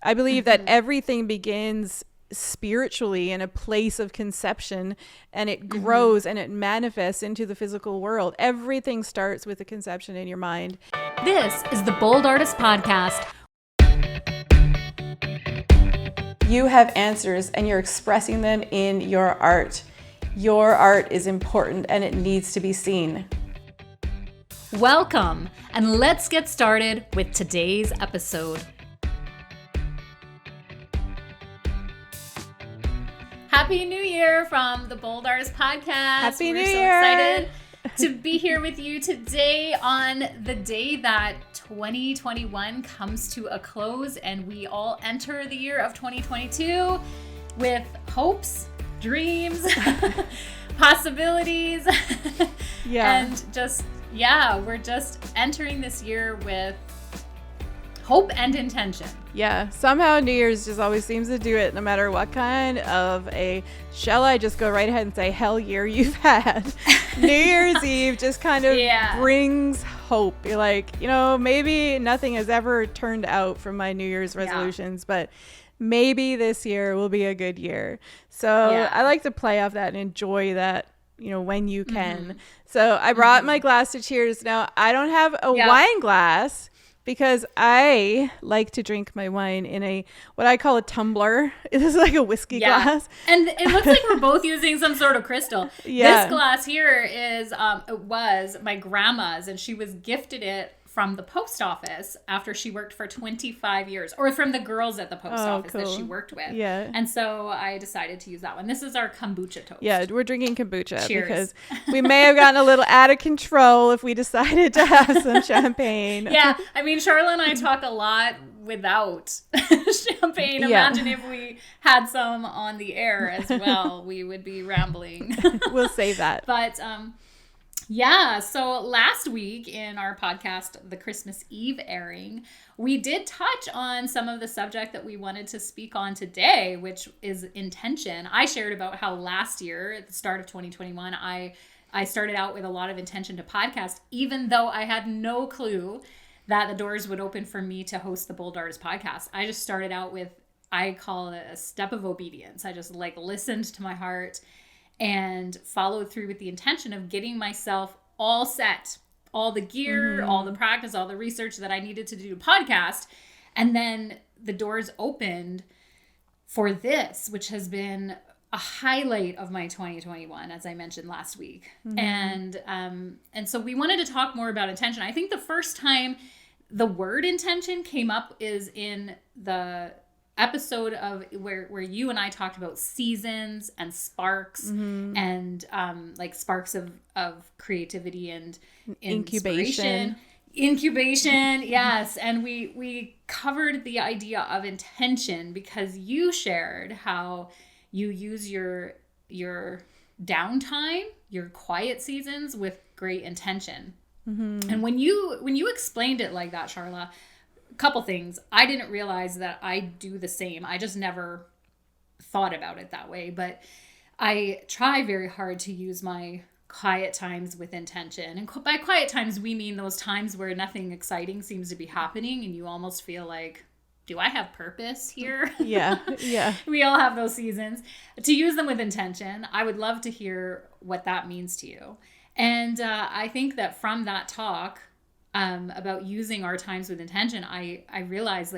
I believe that everything begins spiritually in a place of conception, and it grows and it manifests into the physical world. Everything starts with a conception in your mind. This is the Bold Artist Podcast. You have answers and you're expressing them in your art. Your art is important and it needs to be seen. Welcome, and let's get started with today's episode. Happy New Year from the Bold Artist Podcast. Happy New We're so Year. excited to be here with you today on the day that 2021 comes to a close and we all enter the year of 2022 with hopes, dreams, possibilities, and we're just entering this year with hope and intention. Yeah, somehow New Year's just always seems to do it, no matter what kind of a, shall I just go right ahead and say, hell year you've had. New Year's Eve just kind of brings hope. You're like, maybe nothing has ever turned out from my New Year's resolutions, but maybe this year will be a good year. So I like to play off that and enjoy that, when you can. So I brought my glass to cheers. Now, I don't have a wine glass, because I like to drink my wine in what I call a tumbler. It is like a whiskey glass. And it looks like we're both using some sort of crystal. This glass here is, it was my grandma's, and she was gifted it from the post office after she worked for 25 years, or from the girls at the post office that she worked with. Yeah. And so I decided to use that one. This is our kombucha toast. Yeah, we're drinking kombucha. Cheers. Because we may have gotten a little out of control if we decided to have some champagne. Yeah, I mean, Charlotte and I talk a lot without champagne. Imagine if we had some on the air as well, we would be rambling. We'll save that. But so last week in our podcast, the Christmas Eve airing, we did touch on some of the subject that we wanted to speak on today, which is intention. I shared about how last year, at the start of 2021, I started out with a lot of intention to podcast, even though I had no clue that the doors would open for me to host the Bold Artist Podcast. I just started out with, I call it a step of obedience. I just listened to my heart and followed through with the intention of getting myself all set, all the gear, all the practice, all the research that I needed to do to podcast. And then the doors opened for this, which has been a highlight of my 2021, as I mentioned last week. And so we wanted to talk more about intention. I think the first time the word intention came up is in the episode of where you and I talked about seasons and sparks and sparks of creativity and incubation, yes. And we covered the idea of intention because you shared how you use your downtime, your quiet seasons with great intention. And when you explained it like that, Charla, couple things. I didn't realize that I do the same. I just never thought about it that way, but I try very hard to use my quiet times with intention. And by quiet times, we mean those times where nothing exciting seems to be happening and you almost feel like, do I have purpose here? Yeah. We all have those seasons. To use them with intention, I would love to hear what that means to you. And I think that from that talk, about using our times with intention, I realized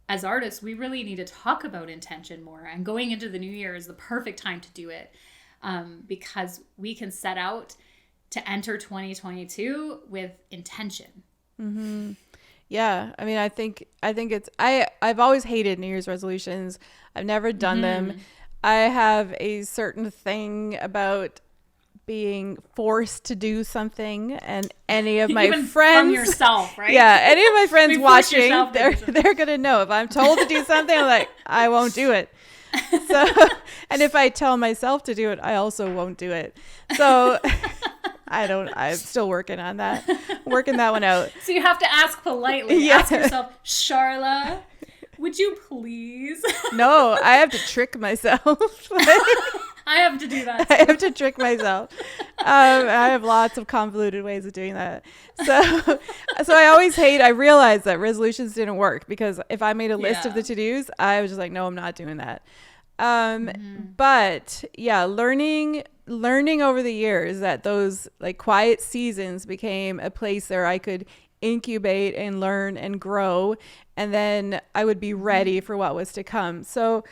as artists, we really need to talk about intention more. And going into the new year is the perfect time to do it because we can set out to enter 2022 with intention. Yeah. I mean, I think it's, I've always hated New Year's resolutions. I've never done them. I have a certain thing about being forced to do something, and any of my even friends from yourself, right? Yeah, any of my friends watching, they're gonna know if I'm told to do something, I'm like, I won't do it. So, and if I tell myself to do it, I also won't do it. So I'm still working on that, working that one out. So you have to ask politely. Ask yourself, Charla, would you please? No, I have to trick myself. I have to do that too. I have to trick myself. I have lots of convoluted ways of doing that. So I realized that resolutions didn't work, because if I made a list of the to-dos, I was just like, no, I'm not doing that. But yeah, learning over the years that those like quiet seasons became a place where I could incubate and learn and grow, and then I would be ready for what was to come. So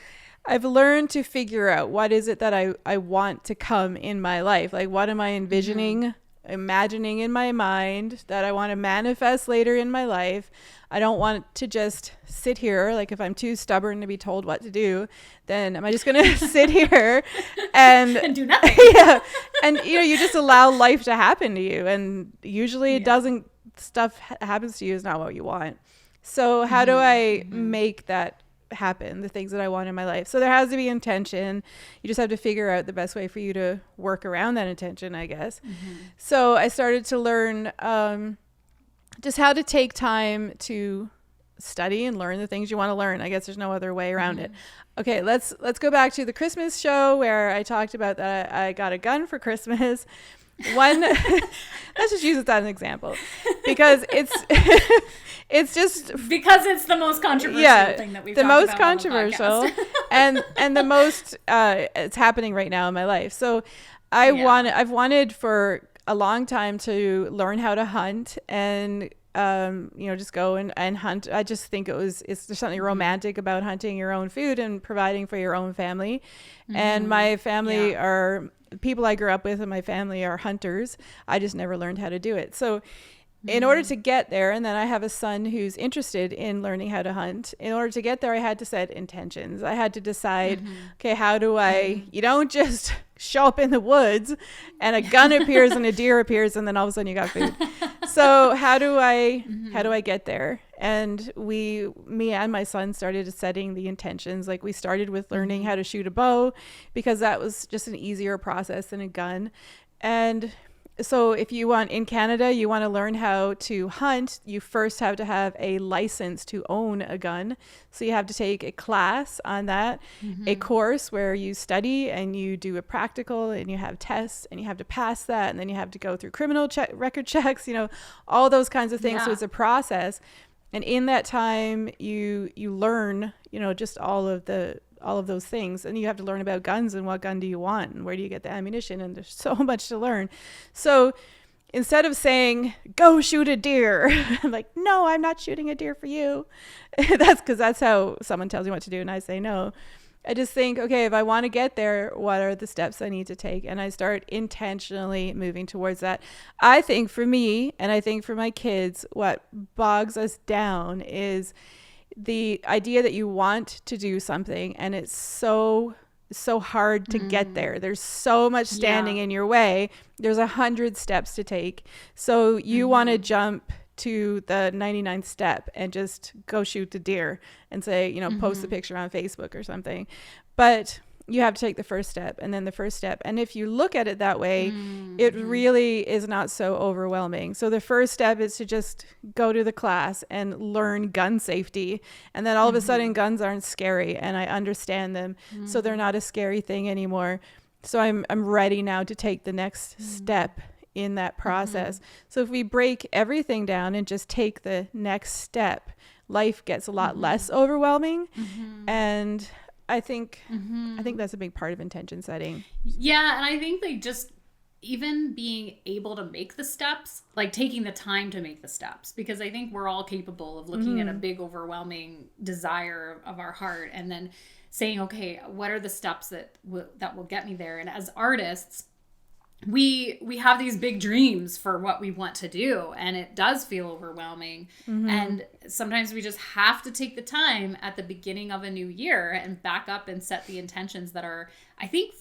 I've learned to figure out what is it that I want to come in my life. Like, what am I envisioning, imagining in my mind that I want to manifest later in my life? I don't want to just sit here. Like, if I'm too stubborn to be told what to do, then am I just going to sit here and do nothing? Yeah. And, you just allow life to happen to you. And usually it doesn't, stuff happens to you is not what you want. So how do I make that happen, the things that I want in my life? So there has to be intention. You just have to figure out the best way for you to work around that intention, I guess. So I started to learn just how to take time to study and learn the things you want to learn. I guess there's no other way around it. Okay, let's go back to the Christmas show where I talked about that I got a gun for Christmas. Let's just use it as an example, because it's just because it's the most controversial thing that we've the talked most about controversial on the and the most it's happening right now in my life. So I've wanted for a long time to learn how to hunt and just go and hunt. I just think there's something romantic about hunting your own food and providing for your own family. And my family are people I grew up with, and my family are hunters. I just never learned how to do it. So in order to get there, and then I have a son who's interested in learning how to hunt. In order to get there, I had to set intentions. I had to decide, okay, how do you don't just show up in the woods and a gun appears and a deer appears and then all of a sudden you got food. So how do I get there? And me and my son started setting the intentions. Like, we started with learning how to shoot a bow, because that was just an easier process than a gun. And so if in Canada, you want to learn how to hunt, you first have to have a license to own a gun. So you have to take a class on that, a course where you study and you do a practical and you have tests and you have to pass that. And then you have to go through criminal record checks, all those kinds of things. So it's a process. And in that time, you learn, just all of those things. And you have to learn about guns and what gun do you want and where do you get the ammunition, and there's so much to learn. So instead of saying, go shoot a deer, I'm like, no, I'm not shooting a deer for you. That's how someone tells me what to do and I say no. I just think, okay, if I want to get there, what are the steps I need to take? And I start intentionally moving towards that. I think for me, and I think for my kids, what bogs us down is the idea that you want to do something and it's so hard to get there. There's so much standing in your way. There's 100 steps to take. So you want to jump to the 99th step and just go shoot the deer and say, post the picture on Facebook or something. But you have to take the first step and then the first step. And if you look at it that way, it really is not so overwhelming. So the first step is to just go to the class and learn gun safety. And then all of a sudden guns aren't scary and I understand them. So they're not a scary thing anymore. So I'm ready now to take the next step in that process. So if we break everything down and just take the next step, life gets a lot less overwhelming. And I think that's a big part of intention setting. Yeah, and I think just even being able to make the steps, like taking the time to make the steps, because I think we're all capable of looking at a big overwhelming desire of our heart and then saying, okay, what are the steps that will get me there? And as artists, we have these big dreams for what we want to do, and it does feel overwhelming. And sometimes we just have to take the time at the beginning of a new year and back up and set the intentions that are, I think,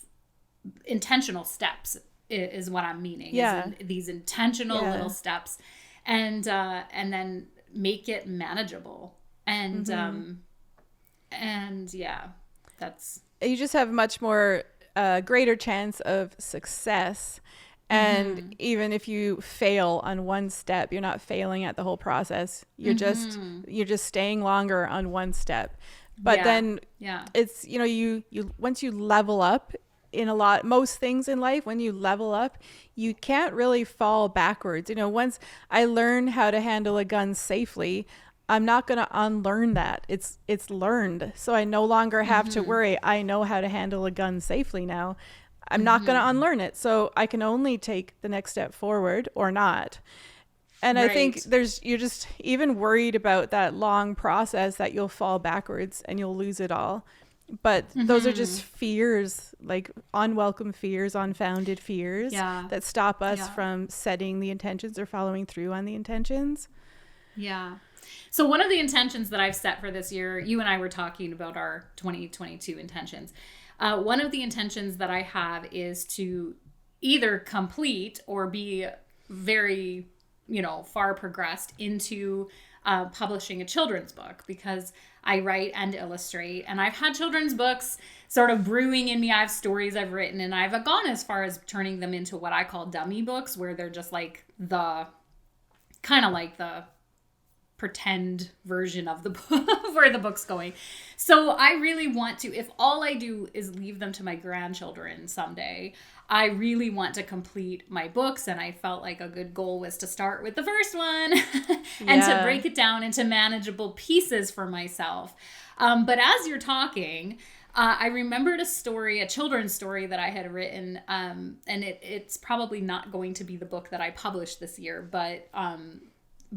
intentional steps is what I'm meaning. Yeah. These intentional little steps, and then make it manageable. And that's, you just have much more greater chance of success. And even if you fail on one step, you're not failing at the whole process. You're just staying longer on one step. But then it's, you once you level up in most things in life, when you level up, you can't really fall backwards. Once I learn how to handle a gun safely, I'm not going to unlearn that. It's learned. So I no longer have to worry. I know how to handle a gun safely now. I'm not going to unlearn it. So I can only take the next step forward or not. And I think you're just even worried about that long process that you'll fall backwards and you'll lose it all. But those are just fears, like unwelcome fears, unfounded fears that stop us from setting the intentions or following through on the intentions. Yeah. So one of the intentions that I've set for this year, you and I were talking about our 2022 intentions. One of the intentions that I have is to either complete or be very, far progressed into publishing a children's book, because I write and illustrate, and I've had children's books sort of brewing in me. I have stories I've written, and I've gone as far as turning them into what I call dummy books, where they're just like the pretend version of the book, where the book's going. So I really want to, if all I do is leave them to my grandchildren someday, I really want to complete my books. And I felt like a good goal was to start with the first one and to break it down into manageable pieces for myself. But as you're talking, I remembered a children's story that I had written, and it's probably not going to be the book that I published this year, but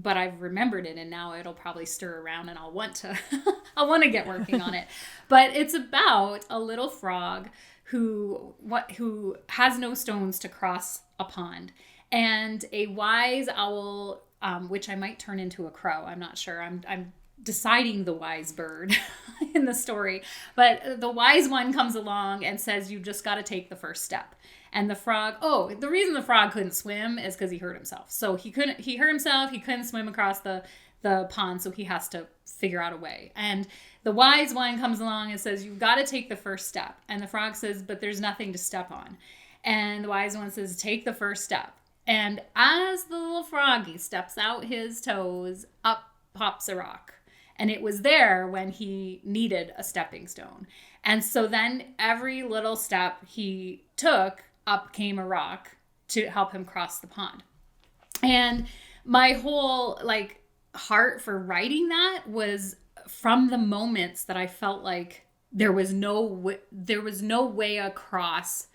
I've remembered it, and now it'll probably stir around, and I'll want to get working on it. But it's about a little frog who has no stones to cross a pond, and a wise owl, which I might turn into a crow. I'm not sure. I'm deciding the wise bird in the story, but the wise one comes along and says, "You just got to take the first step." And the frog, the reason the frog couldn't swim is because he hurt himself. So he hurt himself, he couldn't swim across the pond, so he has to figure out a way. And the wise one comes along and says, "You've got to take the first step." And the frog says, "But there's nothing to step on." And the wise one says, "Take the first step." And as the little froggy steps out his toes, up pops a rock. And it was there when he needed a stepping stone. And so then every little step he took, up came a rock to help him cross the pond. And my whole heart for writing that was from the moments that I felt like there was no way across.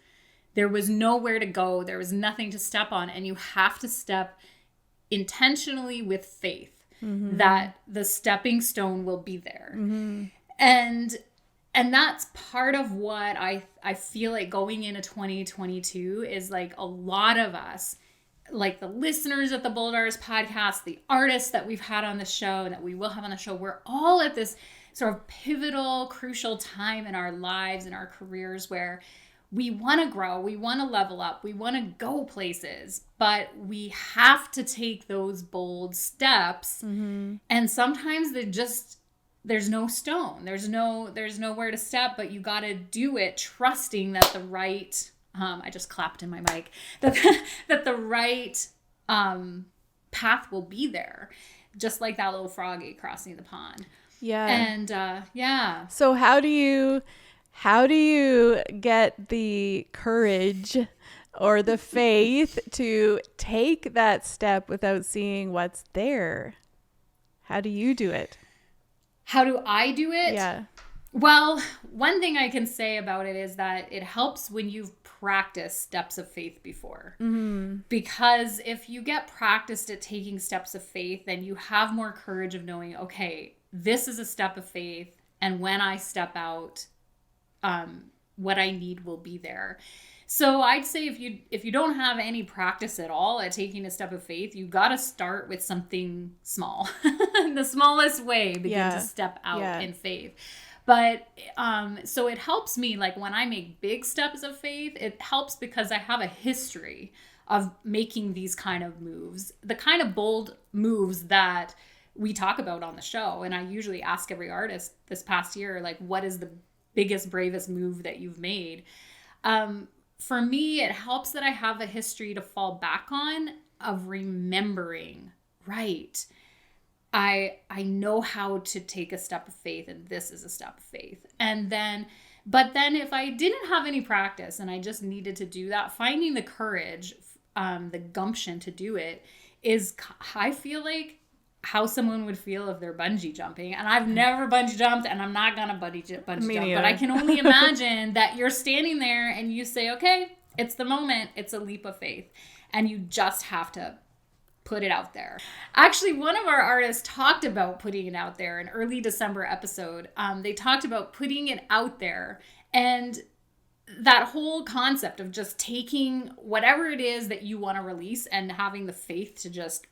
There was nowhere to go. There was nothing to step on. And you have to step intentionally with faith that the stepping stone will be there. And that's part of what I feel like going into 2022 is like a lot of us, like the listeners at the Bold Artist podcast, the artists that we've had on the show and that we will have on the show, we're all at this sort of pivotal, crucial time in our lives and our careers where we want to grow, we want to level up, we want to go places, but we have to take those bold steps. And sometimes there's no stone, there's nowhere to step, but you got to do it trusting that the right, I just clapped in my mic, that the right path will be there, just like that little froggy crossing the pond. Yeah. And so how do you get the courage or the faith to take that step without seeing what's there? How do you do it? How do I do it? Yeah. Well, one thing I can say about it is that it helps when you've practiced steps of faith before. Because if you get practiced at taking steps of faith, then you have more courage of knowing, okay, this is a step of faith, and when I step out, what I need will be there. So I'd say if you don't have any practice at all at taking a step of faith, you got to start with something small. The smallest way, begin to step out in faith. But so it helps me, like when I make big steps of faith, it helps because I have a history of making these kind of moves, the kind of bold moves that we talk about on the show. And I usually ask every artist this past year, like, what is the biggest, bravest move that you've made? For me, it helps that I have a history to fall back on of remembering, right, I know how to take a step of faith, and this is a step of faith. And then But then if I didn't have any practice and I just needed to do that, finding the courage, the gumption to do it is, I feel like, how someone would feel if they're bungee jumping. And I've never bungee jumped, and I'm not going to bungee jump. But I can only imagine that you're standing there and you say, okay, it's the moment. It's a leap of faith. And you just have to put it out there. Actually, one of our artists talked about putting it out there in early December episode. They talked about putting it out there, and that whole concept of just taking whatever it is that you want to release and having the faith to just,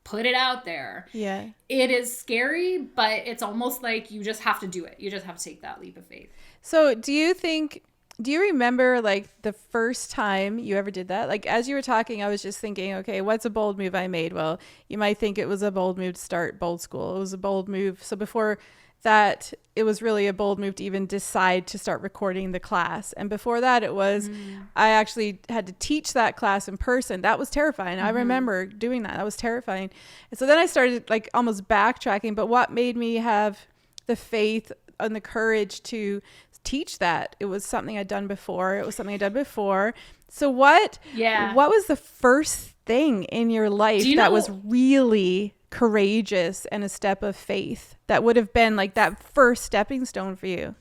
put it out there. Yeah. It is scary, but it's almost like you just have to do it. You just have to take that leap of faith. So do you remember like the first time you ever did that? Like, as you were talking, I was just thinking, okay, what's a bold move I made? Well, you might think it was a bold move to start Bold School. It was a bold move. So before that, it was really a bold move to even decide to start recording the class. And before that, it was, I actually had to teach that class in person. That was terrifying. I remember doing that. That was terrifying. And so then I started like almost backtracking. But what made me have the faith and the courage to teach that? It was something I'd done before. So what was the first thing in your life that was really courageous and a step of faith that would have been like that first stepping stone for you?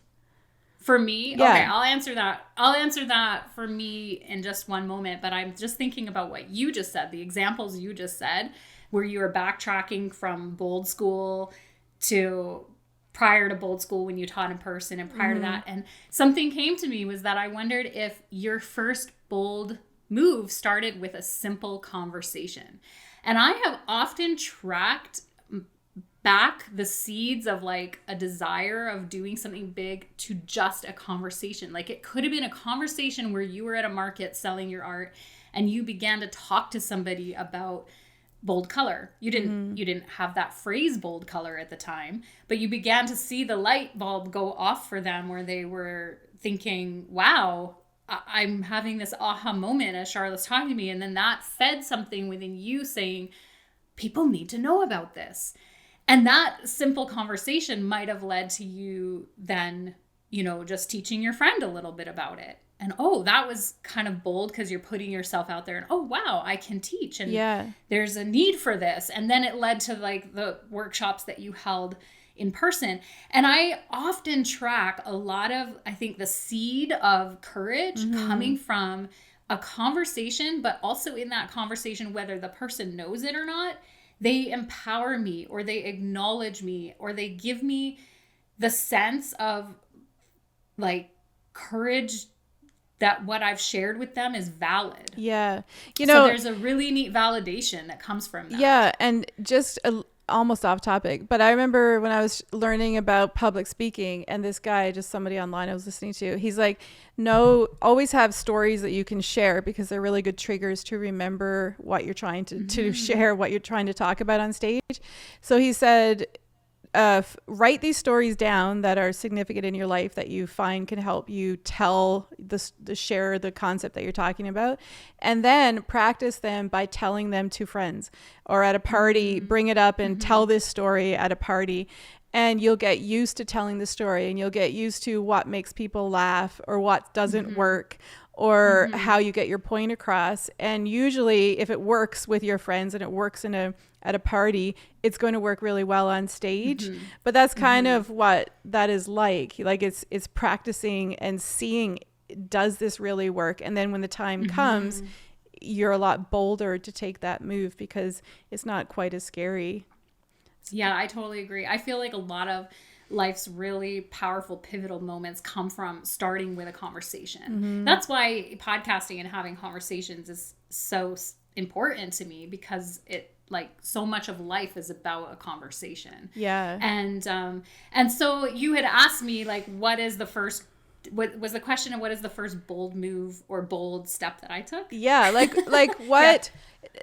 For me? Yeah. Okay, I'll answer that for me in just one moment, but I'm just thinking about what you just said, the examples you just said, where you were backtracking from Bold School to prior to Bold School when you taught in person, and prior to that. And something came to me was that I wondered if your first bold move started with a simple conversation. And I have often tracked back the seeds of like a desire of doing something big to just a conversation. Like, it could have been a conversation where you were at a market selling your art and you began to talk to somebody about bold color. You didn't have that phrase bold color at the time, but you began to see the light bulb go off for them, where they were thinking, wow, I'm having this aha moment as Charlotte's talking to me. And then that fed something within you saying, people need to know about this. And that simple conversation might have led to you then, just teaching your friend a little bit about it. And, oh, that was kind of bold because you're putting yourself out there, and, oh, wow, I can teach. And there's a need for this. And then it led to like the workshops that you held in person. And I often track a lot of, I think, the seed of courage coming from a conversation, but also in that conversation, whether the person knows it or not, they empower me, or they acknowledge me, or they give me the sense of like courage that what I've shared with them is valid. Yeah. So there's a really neat validation that comes from that. Yeah. And just almost off topic, but I remember when I was learning about public speaking, and this guy, just somebody online I was listening to, he's like, no, always have stories that you can share, because they're really good triggers to remember what you're trying to share, what you're trying to talk about on stage. So he said, write these stories down that are significant in your life that you find can help you tell share the concept that you're talking about, and then practice them by telling them to friends or at a party. Bring it up and tell this story at a party, and you'll get used to telling the story, and you'll get used to what makes people laugh or what doesn't work, or how you get your point across. And usually if it works with your friends and it works at a party, it's going to work really well on stage. But that's kind of what that is like. Like, it's practicing and seeing, does this really work? And then when the time comes, you're a lot bolder to take that move because it's not quite as scary. Yeah, I totally agree. I feel like a lot of life's really powerful, pivotal moments come from starting with a conversation. That's why podcasting and having conversations is so important to me, because it, like, so much of life is about a conversation. Yeah. And so you had asked me, like, what was the first bold move or bold step that I took? Yeah. Like what,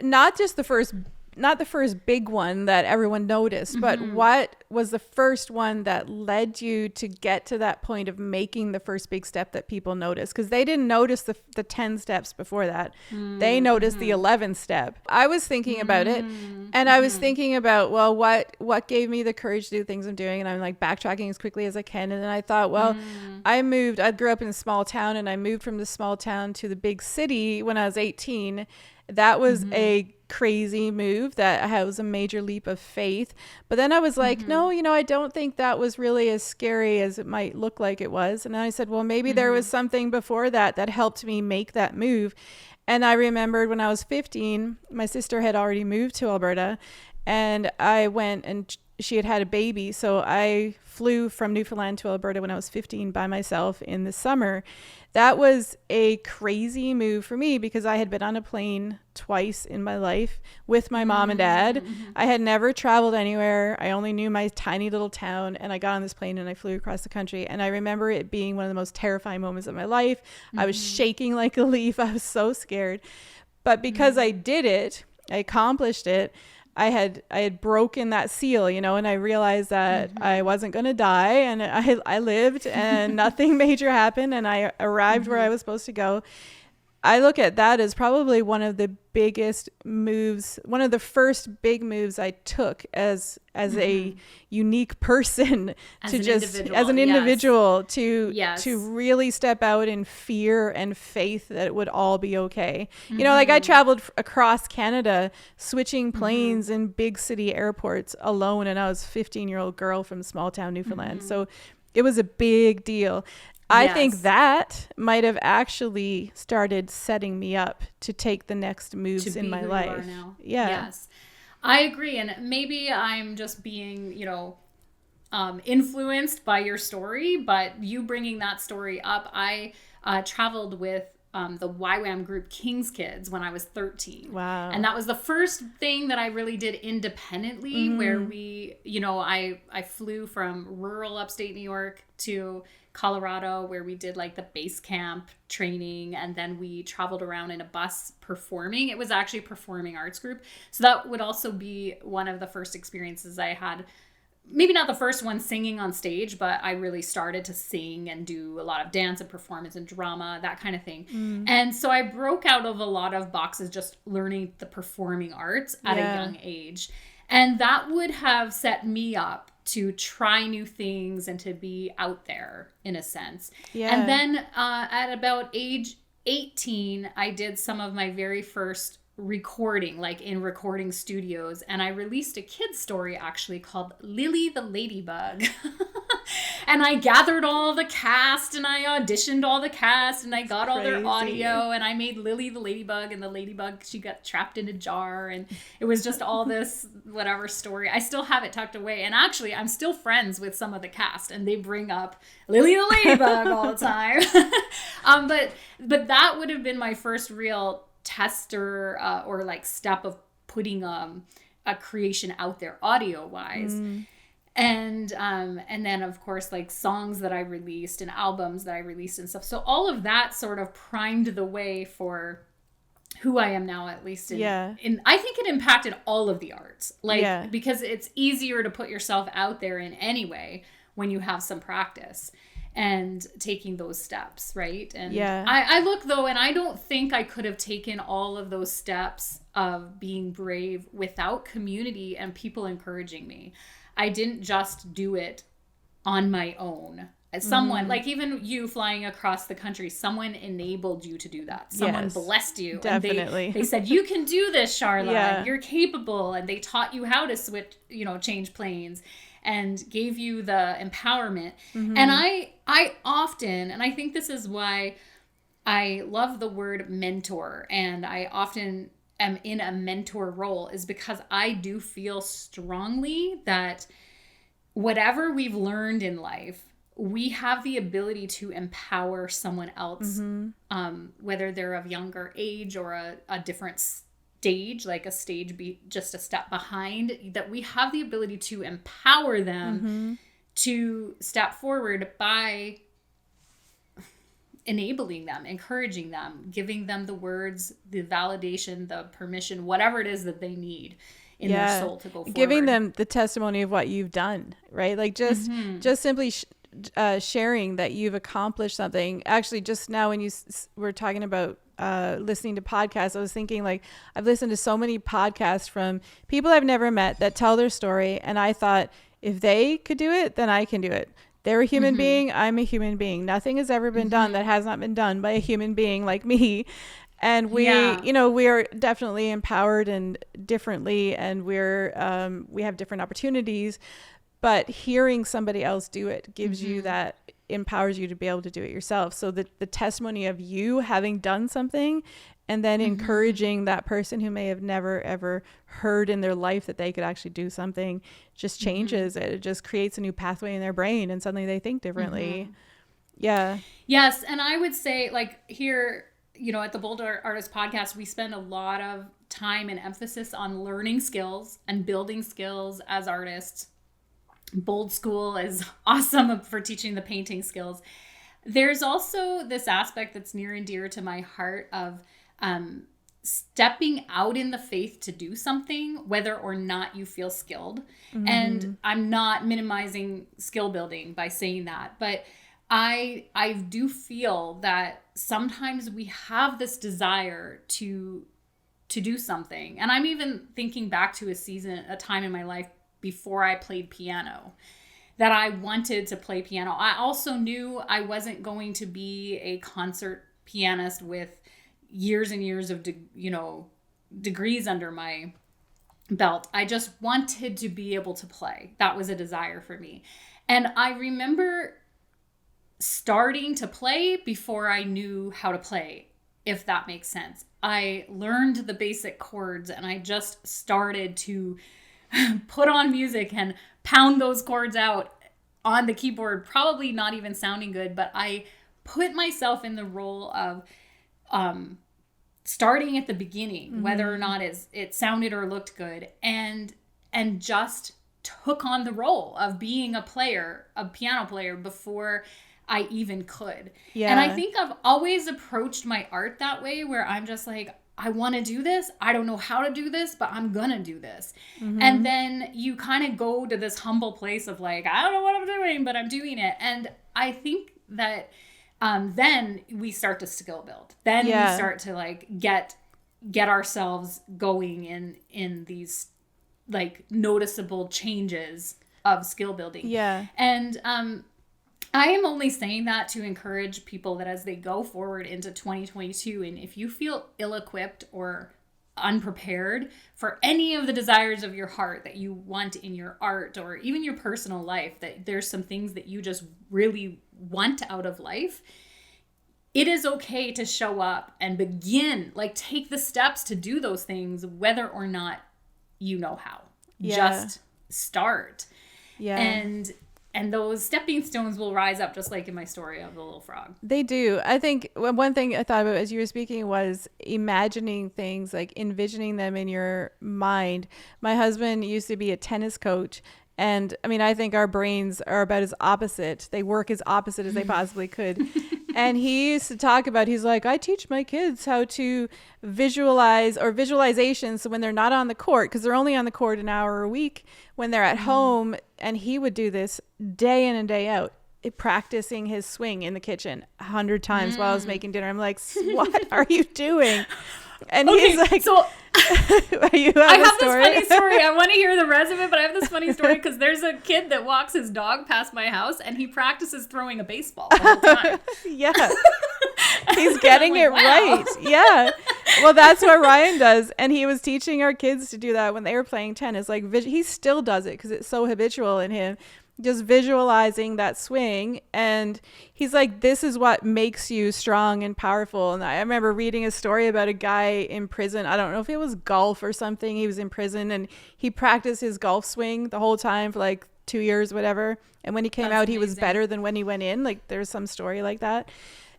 not just the first not the first big one that everyone noticed, but what was the first one that led you to get to that point of making the first big step that people noticed? Because they didn't notice the 10 steps before that. They noticed the 11th step. I was thinking about it, and I was thinking about, well, what gave me the courage to do things I'm doing? And I'm like backtracking as quickly as I can. And then I thought, well, I grew up in a small town, and I moved from the small town to the big city when I was 18. That was a crazy move. That was a major leap of faith. But then I was like, no, I don't think that was really as scary as it might look like it was. And I said, well, maybe there was something before that helped me make that move. And I remembered when I was 15, my sister had already moved to Alberta, and I went, and she had a baby. So I flew from Newfoundland to Alberta when I was 15 by myself in the summer. That was a crazy move for me because I had been on a plane twice in my life with my mom and dad. I had never traveled anywhere. I only knew my tiny little town, and I got on this plane and I flew across the country. And I remember it being one of the most terrifying moments of my life. I was shaking like a leaf. I was so scared. But because I did it, I accomplished it. I had broken that seal, and I realized that I wasn't going to die, and I lived, and nothing major happened, and I arrived where I was supposed to go. I look at that as probably one of the biggest moves, one of the first big moves I took as a unique person, as an individual to really step out in fear and faith that it would all be okay. Like I traveled across Canada, switching planes in big city airports alone, and I was a 15-year-old girl from small town Newfoundland. So it was a big deal. I think that might have actually started setting me up to take the next moves in my life. Yeah. Yes. I agree. And maybe I'm just being, influenced by your story, but you bringing that story up, I traveled with the YWAM group King's Kids when I was 13. Wow. And that was the first thing that I really did independently, where we, I flew from rural upstate New York to Colorado, where we did like the base camp training, and then we traveled around in a bus performing. It was actually a performing arts group. So that would also be one of the first experiences I had. Maybe not the first one singing on stage, but I really started to sing and do a lot of dance and performance and drama, that kind of thing. And so I broke out of a lot of boxes just learning the performing arts at a young age. And that would have set me up to try new things and to be out there in a sense. Yeah. And then at about age 18, I did some of my very first recording, like in recording studios, and I released a kid's story actually called Lily the Ladybug. And I gathered all the cast, and I auditioned all the cast, and I got all their audio, and I made Lily the Ladybug, and the ladybug, she got trapped in a jar, and it was just all this whatever story. I still have it tucked away, and actually I'm still friends with some of the cast, and they bring up Lily the Ladybug all the time. But that would have been my first real tester or like step of putting a creation out there audio wise. And then of course like songs that I released and albums that I released and stuff. So all of that sort of primed the way for who I am now, at least in I think it impacted all of the arts, because it's easier to put yourself out there in any way when you have some practice and taking those steps, right? And I look though, and I don't think I could have taken all of those steps of being brave without community and people encouraging me. I didn't just do it on my own. Someone, like even you flying across the country, someone enabled you to do that. Someone blessed you. Definitely. And they said, you can do this, Charla. You're capable. And they taught you how to switch, change planes, and gave you the empowerment. And I often, and I think this is why I love the word mentor, and I often am in a mentor role, is because I do feel strongly that whatever we've learned in life, we have the ability to empower someone else, whether they're of younger age or a different stage, like a stage be just a step behind, that we have the ability to empower them to step forward by enabling them, encouraging them, giving them the words, the validation, the permission, whatever it is that they need in their soul to go forward. Giving them the testimony of what you've done, right? Like just simply sharing that you've accomplished something. Actually, just now when you were talking about listening to podcasts, I was thinking, like, I've listened to so many podcasts from people I've never met that tell their story, and I thought, if they could do it, then I can do it. They're a human being. I'm a human being. Nothing has ever been done that has not been done by a human being like me. And we, we are definitely empowered and differently, and we have different opportunities, but hearing somebody else do it gives you that, empowers you to be able to do it yourself. So the testimony of you having done something and then encouraging that person who may have never ever heard in their life that they could actually do something just changes it. It just creates a new pathway in their brain, and suddenly they think differently. Yeah. Yes. And I would say, like, here, at the Bold Artist Podcast, we spend a lot of time and emphasis on learning skills and building skills as artists. Bold School is awesome for teaching the painting skills. There's also this aspect that's near and dear to my heart of stepping out in the faith to do something, whether or not you feel skilled. And I'm not minimizing skill building by saying that, but I do feel that sometimes we have this desire to do something. And I'm even thinking back to a time in my life before I played piano, that I wanted to play piano. I also knew I wasn't going to be a concert pianist with years and years of, degrees under my belt. I just wanted to be able to play. That was a desire for me. And I remember starting to play before I knew how to play, if that makes sense. I learned the basic chords, and I just started to put on music and pound those chords out on the keyboard, probably not even sounding good, but I put myself in the role of starting at the beginning, whether or not it sounded or looked good, and just took on the role of being a piano player before I even could. Yeah. And I think I've always approached my art that way, where I'm just like, I want to do this. I don't know how to do this, but I'm going to do this. And then you kind of go to this humble place of like, I don't know what I'm doing, but I'm doing it. And I think that then we start to skill build. Then we start to like get ourselves going in these like noticeable changes of skill building. Yeah. And I am only saying that to encourage people that as they go forward into 2022, and if you feel ill-equipped or unprepared for any of the desires of your heart that you want in your art or even your personal life, that there's some things that you just really want out of life, it is okay to show up and begin, like take the steps to do those things, whether or not you know how. Just start. Yeah. And those stepping stones will rise up, just like in my story of the little frog. They do. I think one thing I thought about as you were speaking was imagining things, like envisioning them in your mind. My husband used to be a tennis coach. And I mean, I think our brains are about as opposite. They work as opposite as they possibly could. And he used to talk about, he's like, I teach my kids how to visualize or visualization. So when they're not on the court, because they're only on the court an hour a week, when they're at home, and he would do this day in and day out, practicing his swing in the kitchen 100 times while I was making dinner. I'm like, what are you doing? And he's like, so I have this funny story. I want to hear the rest of it, but I have this funny story because there's a kid that walks his dog past my house and he practices throwing a baseball the whole time. Yeah. He's getting like, it right. Yeah. Well, that's what Ryan does. And he was teaching our kids to do that when they were playing tennis. Like he still does it because it's so habitual in him. Just visualizing that swing. And he's like, this is what makes you strong and powerful. And I remember reading a story about a guy in prison. I don't know if it was golf or something. He was in prison and he practiced his golf swing the whole time for like 2 years, whatever. And when he came out, he was better than when he went in. Like there's some story like that.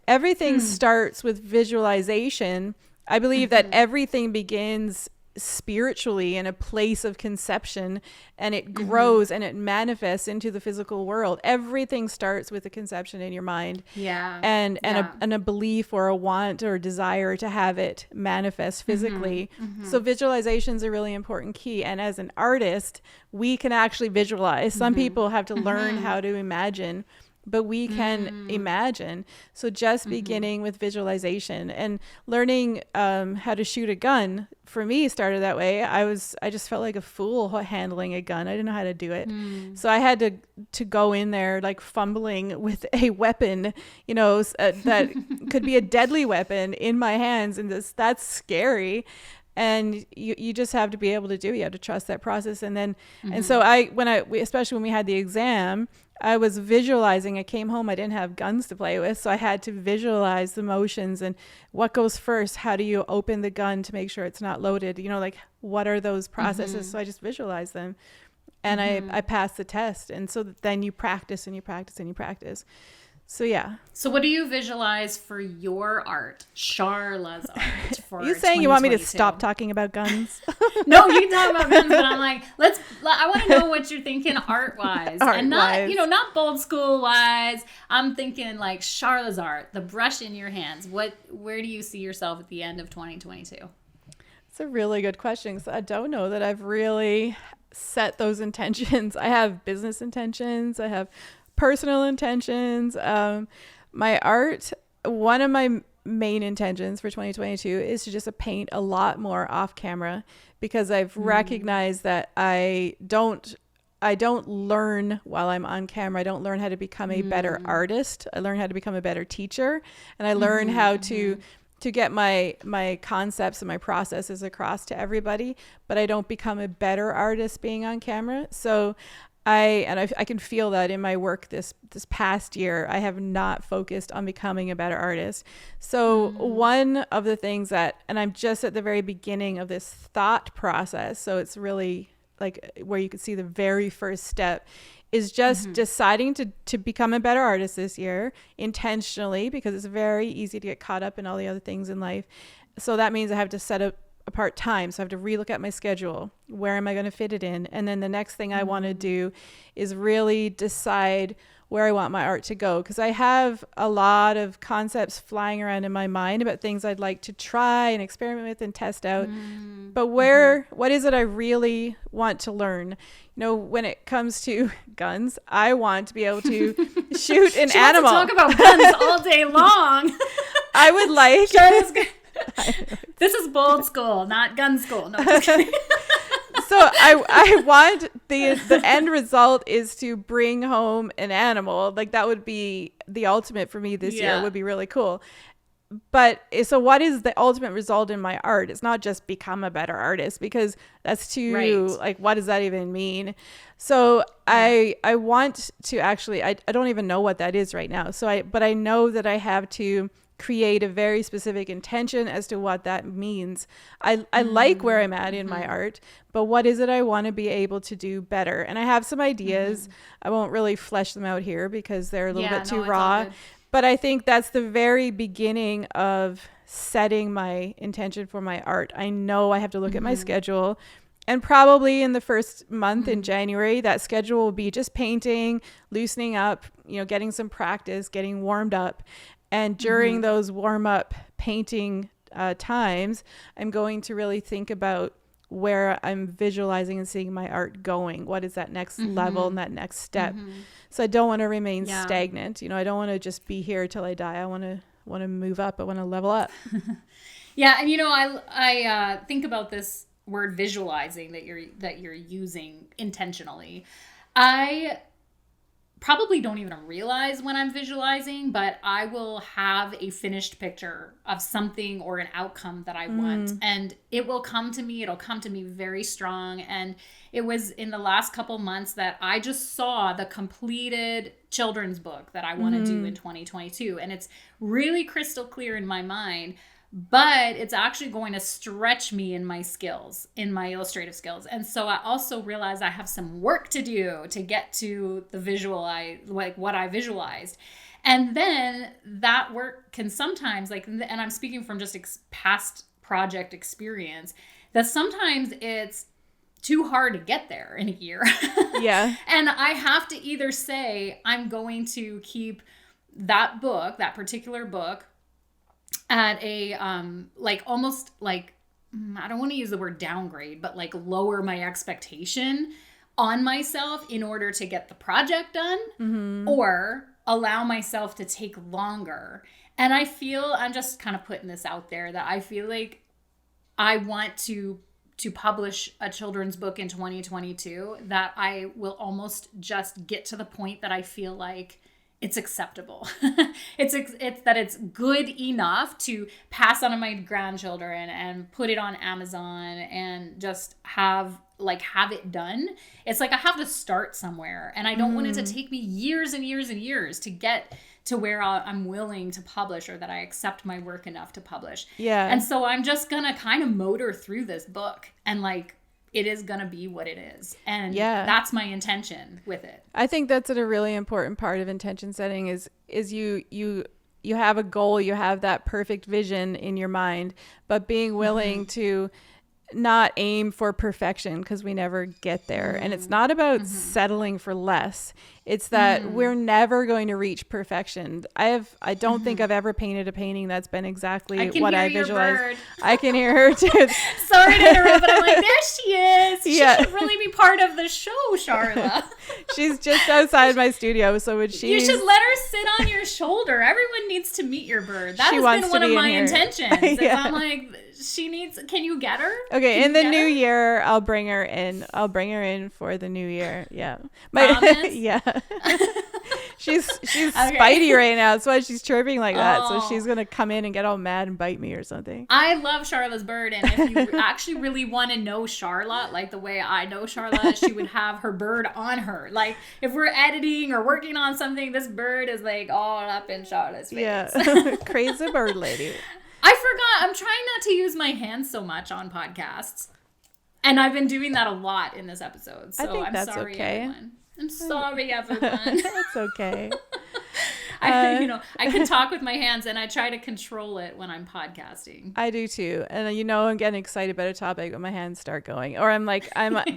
Everything starts with visualization. I believe that everything begins spiritually in a place of conception, and it grows and it manifests into the physical world. Everything starts with a conception in your mind, and a belief or a want or a desire to have it manifest physically. So visualization is a really important key. And as an artist, we can actually visualize. Some people have to learn how to imagine, but we can imagine. So just beginning with visualization and learning how to shoot a gun, for me, started that way. I just felt like a fool handling a gun. I didn't know how to do it. So I had to go in there like fumbling with a weapon, that could be a deadly weapon in my hands. And that's scary. And you just have to be able to do it. You have to trust that process. And then, and so especially when we had the exam, I was visualizing. I came home, I didn't have guns to play with. So I had to visualize the motions and what goes first. How do you open the gun to make sure it's not loaded? Like what are those processes? So I just visualized them, and I passed the test. And so then you practice and you practice and you practice. So yeah. So what do you visualize for your art, Charla's art? For Are you saying you want me to stop talking about guns? No, you can talk about guns, but I'm like, I want to know what you're thinking art-wise. And not, not bold school-wise. I'm thinking like Charla's art, the brush in your hands. Where do you see yourself at the end of 2022? It's a really good question, because I don't know that I've really set those intentions. I have business intentions. I have personal intentions. My art, one of my main intentions for 2022 is to just paint a lot more off camera, because I've recognized that I don't learn while I'm on camera. I don't learn how to become a better artist. I learn how to become a better teacher, and I learn how to get my concepts and my processes across to everybody, but I don't become a better artist being on camera. So I can feel that in my work this past year. I have not focused on becoming a better artist. So one of the things and I'm just at the very beginning of this thought process, so it's really like where you can see the very first step is just deciding to become a better artist this year intentionally, because it's very easy to get caught up in all the other things in life. So that means I have to set up apart time. So I have to relook at my schedule. Where am I going to fit it in? And then the next thing I want to do is really decide where I want my art to go. Because I have a lot of concepts flying around in my mind about things I'd like to try and experiment with and test out. But what is it I really want to learn? When it comes to guns, I want to be able to shoot an animal. Wants to talk about guns all day long. I would like... This is bold school, not gun school. No, just kidding. So I want the end result is to bring home an animal. Like that would be the ultimate for me this year. It would be really cool. But so what is the ultimate result in my art? It's not just become a better artist, because that's too like, what does that even mean? So I want to actually, I don't even know what that is right now. But I know that I have to create a very specific intention as to what that means. I like where I'm at in my art, but what is it I want to be able to do better? And I have some ideas. I won't really flesh them out here because they're a little bit too raw. But I think that's the very beginning of setting my intention for my art. I know I have to look at my schedule, and probably in the first month in January, that schedule will be just painting, loosening up, getting some practice, getting warmed up. And during those warm-up painting times, I'm going to really think about where I'm visualizing and seeing my art going. What is that next level and that next step? So I don't want to remain stagnant. I don't want to just be here till I die. I want to move up. I want to level up. Yeah, and I think about this word visualizing that you're using intentionally. I probably don't even realize when I'm visualizing, but I will have a finished picture of something or an outcome that I want, and it will come to me. It'll come to me very strong. And it was in the last couple months that I just saw the completed children's book that I want to do in 2022. And it's really crystal clear in my mind, but it's actually going to stretch me in my skills, in my illustrative skills. And so I also realize I have some work to do to get to the what I visualized. And then that work can sometimes and I'm speaking from just past project experience, that sometimes it's too hard to get there in a year. Yeah. And I have to either say, I'm going to keep that book, that particular book, at a, like, almost like, I don't want to use the word downgrade, but like lower my expectation on myself in order to get the project done, or allow myself to take longer. And I feel, I'm just kind of putting this out there, that I feel like I want to publish a children's book in 2022, that I will almost just get to the point that I feel like it's acceptable. It's that it's good enough to pass on to my grandchildren and put it on Amazon and just have it done. It's like I have to start somewhere, and I don't want it to take me years and years and years to get to where I'm willing to publish, or that I accept my work enough to publish. Yeah. And so I'm just gonna kind of motor through this book, and like, it is going to be what it is. And that's my intention with it. I think that's a really important part of intention setting is you have a goal, you have that perfect vision in your mind, but being willing to not aim for perfection, because we never get there. And it's not about settling for less. It's that we're never going to reach perfection. I don't think I've ever painted a painting that's been exactly what I visualized. I can hear her too. Sorry to interrupt, but I'm like, there she is. She should really be part of the show, Charla. She's just outside my studio, so when you should let her sit on your shoulder. Everyone needs to meet your bird. That has been one of my intentions. I'm like, she needs. Can you get her? Okay, in the new year, I'll bring her in. I'll bring her in for the new year. Yeah, Promise? Yeah. She's spidey right now. That's why she's chirping like that. So she's gonna come in and get all mad and bite me or something. I love Charla's bird, and if you actually really want to know Charla, like the way I know Charla, she would have her bird on her. Like if we're editing or working on something, this bird is like all up in Charla's face. Yeah, crazy bird lady. I forgot. I'm trying not to use my hands so much on podcasts, and I've been doing that a lot in this episode. So I think that's sorry, okay. everyone. I'm sorry, everyone. It's okay. I can talk with my hands, and I try to control it when I'm podcasting. I do too. And I'm getting excited about a topic when my hands start going, or I'm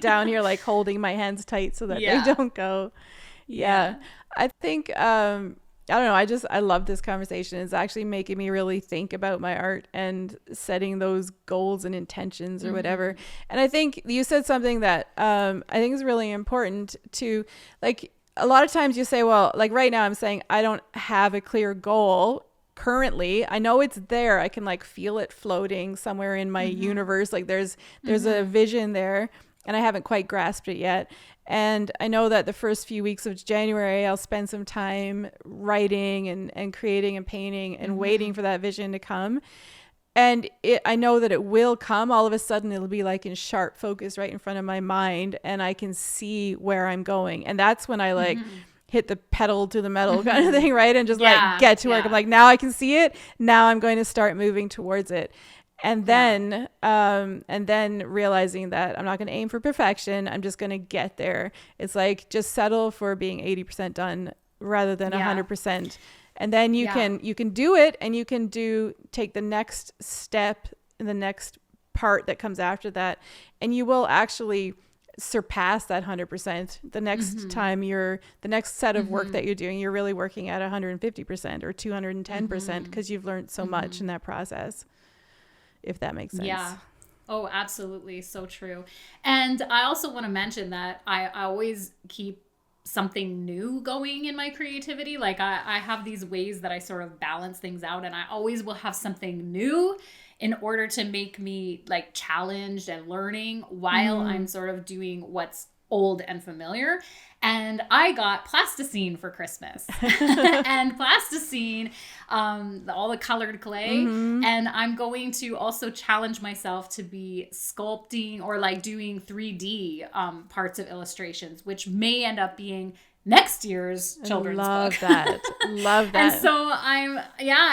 down here like holding my hands tight so that they don't go. Yeah. I think, I don't know. I love this conversation. It's actually making me really think about my art and setting those goals and intentions or whatever. And I think you said something that I think is really important to, like, a lot of times you say, well, like right now I'm saying I don't have a clear goal currently. I know it's there. I can like feel it floating somewhere in my universe. Like there's a vision there, and I haven't quite grasped it yet. And I know that the first few weeks of January, I'll spend some time writing and creating and painting and waiting for that vision to come. And I know that it will come. All of a sudden, it'll be like in sharp focus right in front of my mind, and I can see where I'm going. And that's when I like hit the pedal to the metal kind of thing, right? And just like get to work. I'm like, now I can see it. Now I'm going to start moving towards it. And then realizing that I'm not going to aim for perfection. I'm just going to get there. It's like just settle for being 80% done rather than 100%. And then you can do it, and you can take the next step and the next part that comes after that. And you will actually surpass that 100%. The next time the next set of work that you're doing, you're really working at 150% or 210% because you've learned so much in that process. If that makes sense. Yeah. Oh, absolutely. So true. And I also want to mention that I always keep something new going in my creativity. Like I have these ways that I sort of balance things out, and I always will have something new in order to make me like challenged and learning while I'm sort of doing what's old and familiar. And I got plasticine for Christmas. And plasticine, all the colored clay. And I'm going to also challenge myself to be sculpting or like doing 3D parts of illustrations, which may end up being next year's children's book. Love that. And so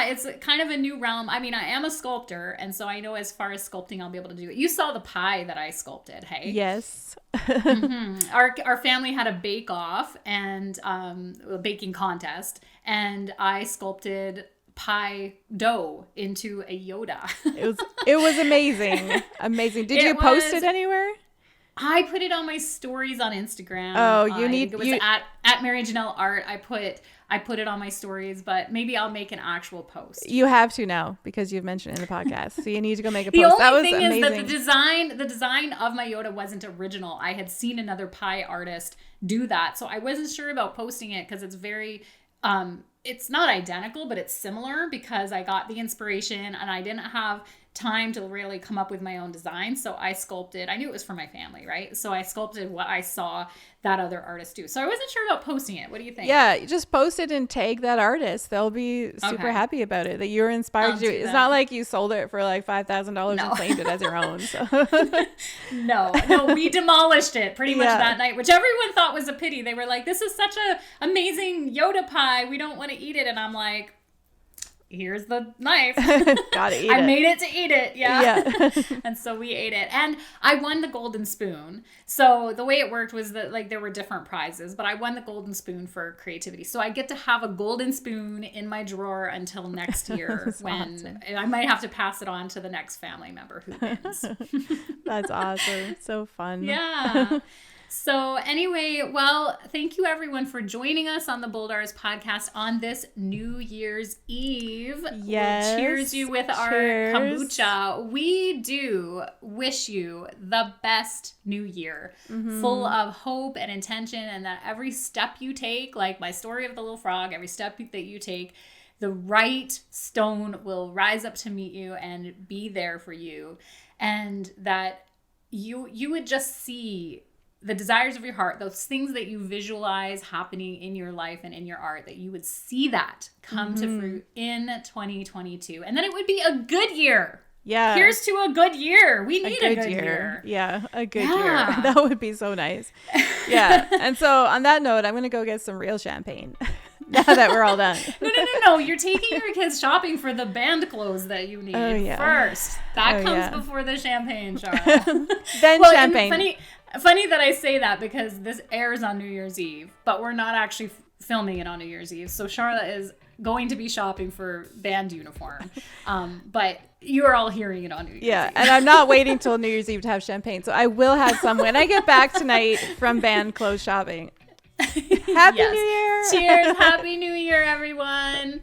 it's kind of a new realm. I mean, I am a sculptor, and so I know as far as sculpting, I'll be able to do it. You saw the pie that I sculpted, hey? Yes. Our family had a bake-off and a baking contest, and I sculpted pie dough into a Yoda. It was amazing. Amazing. Did you post it anywhere? I put it on my stories on Instagram. Oh, it was at Marijanel Art. I put it on my stories, but maybe I'll make an actual post. You have to now because you've mentioned it in the podcast. So you need to go make a post. The only thing is that the design of my Yoda wasn't original. I had seen another pie artist do that. So I wasn't sure about posting it because it's very it's not identical, but it's similar because I got the inspiration and I didn't have time to really come up with my own design. So I sculpted, I knew it was for my family, right? So I sculpted what I saw that other artist do. So I wasn't sure about posting it. What do you think? Yeah, just post it and tag that artist. They'll be super happy about it, that you were inspired to do it. It's not like you sold it for like $5,000 and claimed it as your own. So. No, we demolished it pretty much that night, which everyone thought was a pity. They were like, this is such an amazing Yoda pie. We don't want to eat it. And I'm like, here's the knife. Gotta eat I made it to eat it. Yeah. And so we ate it. And I won the golden spoon. So the way it worked was that like there were different prizes, but I won the golden spoon for creativity. So I get to have a golden spoon in my drawer until next year when awesome. I might have to pass it on to the next family member who wins. That's awesome. So fun. Yeah. So anyway, well, thank you everyone for joining us on the Bold Artist podcast on this New Year's Eve. Yes. We'll cheers you with our kombucha. We do wish you the best new year, full of hope and intention, and that every step you take, like my story of the little frog, every step that you take, the right stone will rise up to meet you and be there for you, and that you would just see the desires of your heart, those things that you visualize happening in your life and in your art, that you would see that come to fruit in 2022. And then it would be a good year. Yeah. Here's to a good year. We need a good year. Yeah, a good year. That would be so nice. Yeah. And so on that note, I'm going to go get some real champagne now that we're all done. No. You're taking your kids shopping for the band clothes that you need first. That comes before the champagne, Charlotte. Then champagne. Funny that I say that because this airs on New Year's Eve, but we're not actually filming it on New Year's Eve. So Charlotte is going to be shopping for band uniform. But you're all hearing it on New Year's Eve. Yeah, and I'm not waiting till New Year's Eve to have champagne. So I will have some when I get back tonight from band clothes shopping. Happy New Year. Cheers. Happy New Year, everyone.